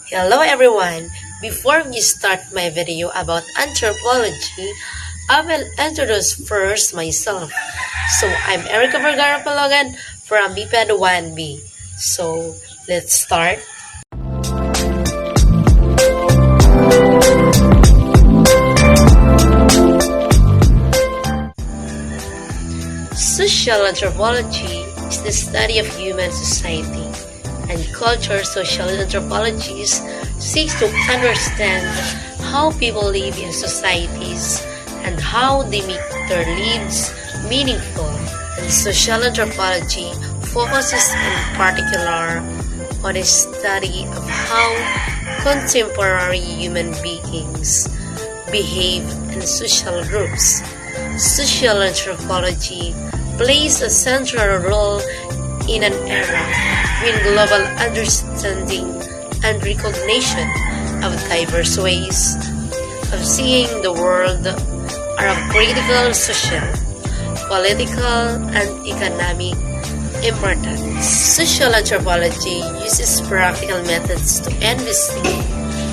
Hello everyone! Before we start my video about anthropology, I will introduce first myself. So I'm Erica Vergara Palogan from Bped 1B. So let's start. Social anthropology is the study of human society and culture. Social anthropologists seek to understand how people live in societies and how they make their lives meaningful. And social anthropology focuses in particular on the study of how contemporary human beings behave in social groups. Social anthropology plays a central role in an era when global understanding and recognition of diverse ways of seeing the world are of critical social, political, and economic importance. Social anthropology uses practical methods to investigate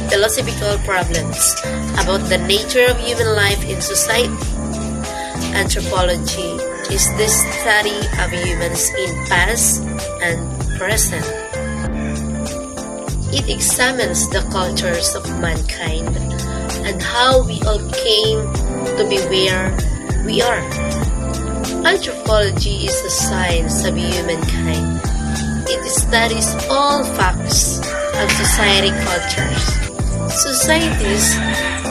philosophical problems about the nature of human life in society. Anthropology is the study of humans in past and present. It examines the cultures of mankind and how we all came to be where we are. Anthropology is the science of humankind. It studies all facts of society cultures. Societies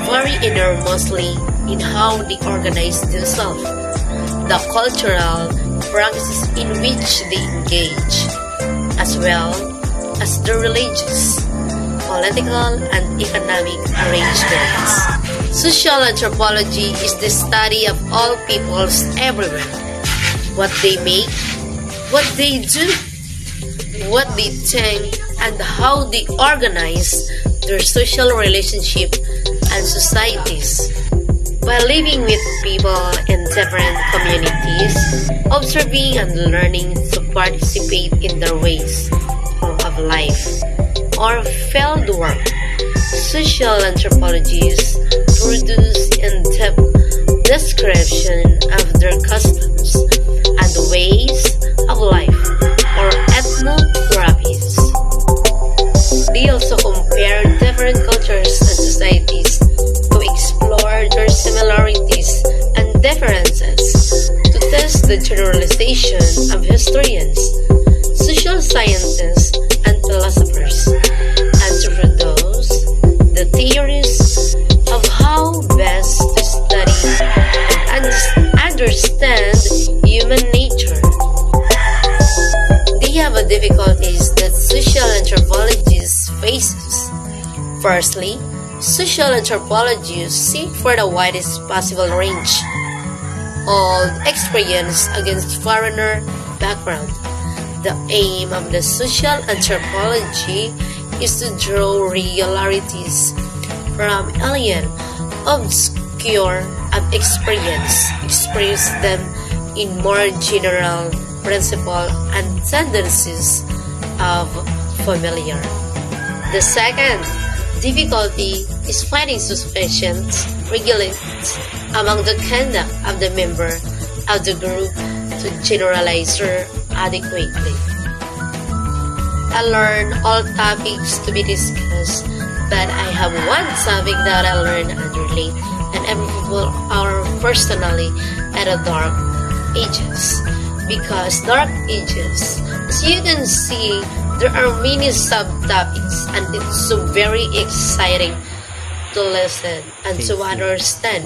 vary enormously in how they organize themselves, the cultural practices in which they engage, as well as the religious, political, and economic arrangements. Social anthropology is the study of all peoples everywhere, what they make, what they do, what they think, and how they organize their social relationship and societies. By living with people in different communities, observing and learning to participate in their ways of life or field work, social anthropologists produce in-depth description of their customs and ways of life or ethnographies. They also compare different cultures and societies to explore their similarities and differences, to test the generalization of historians, social scientists, and philosophers, and to produce the theories of how best to study and understand human nature. They have a difficulties that social anthropologists faces. Firstly, social anthropologists seek for the widest possible range of experience against foreigner background. The aim of the social anthropology is to draw regularities from alien, obscure express them in more general principle and tendencies of familiar. The second difficulty is finding sufficient regulations among the conduct of the member of the group to generalize her adequately. I learn all topics to be discussed, but I have one topic that I learn and relate, and every people are personally at the dark ages. Because dark ages, as you can see, there are many subtopics, and it's so very exciting to listen and to understand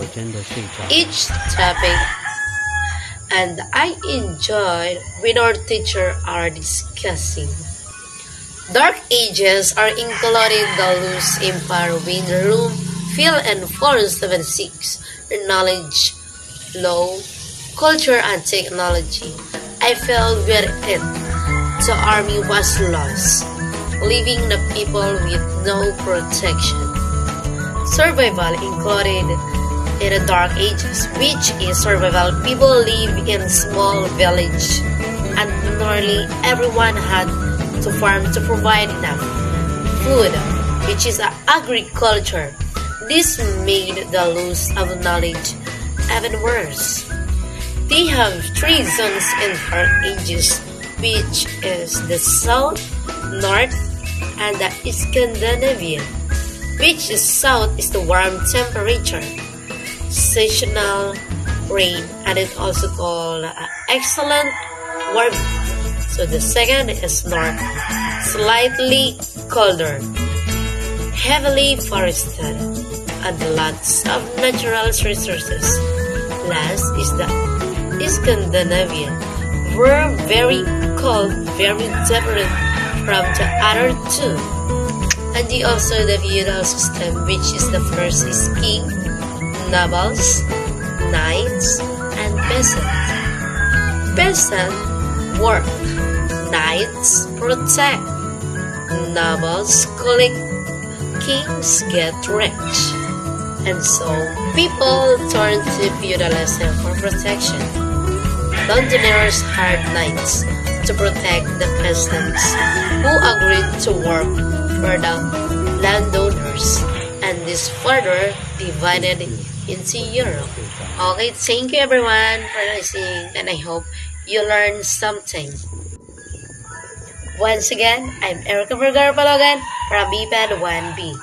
each topic. And I enjoyed when our teacher are discussing. Dark ages are included the loose empire when Rome fell in 476, knowledge, law, culture, and technology. I felt with it. The army was lost, leaving the people with no protection. Survival included in the Dark Ages, which is survival. People live in small village, and nearly everyone had to farm to provide enough food which is agriculture. This made the loss of knowledge even worse. They have three zones in Dark Ages, which is the South, North, and the Scandinavian, which is South is the warm temperature, seasonal rain, and it also called excellent warming. So the second is North, slightly colder, heavily forested, and lots of natural resources. Last is the Scandinavian, were very cold, very different from the other two. And also the feudal system, which is the first is king, nobles, knights, and peasants. Peasants work, knights protect, nobles collect, kings get rich. And so people turn to feudalism for protection. Londoners hired knights to protect the peasants who agreed to work for the landowners, and this further divided into Europe. Okay, thank you everyone for listening, and I hope you learned something. Once again, I'm Erica Palogan from Bped 1B.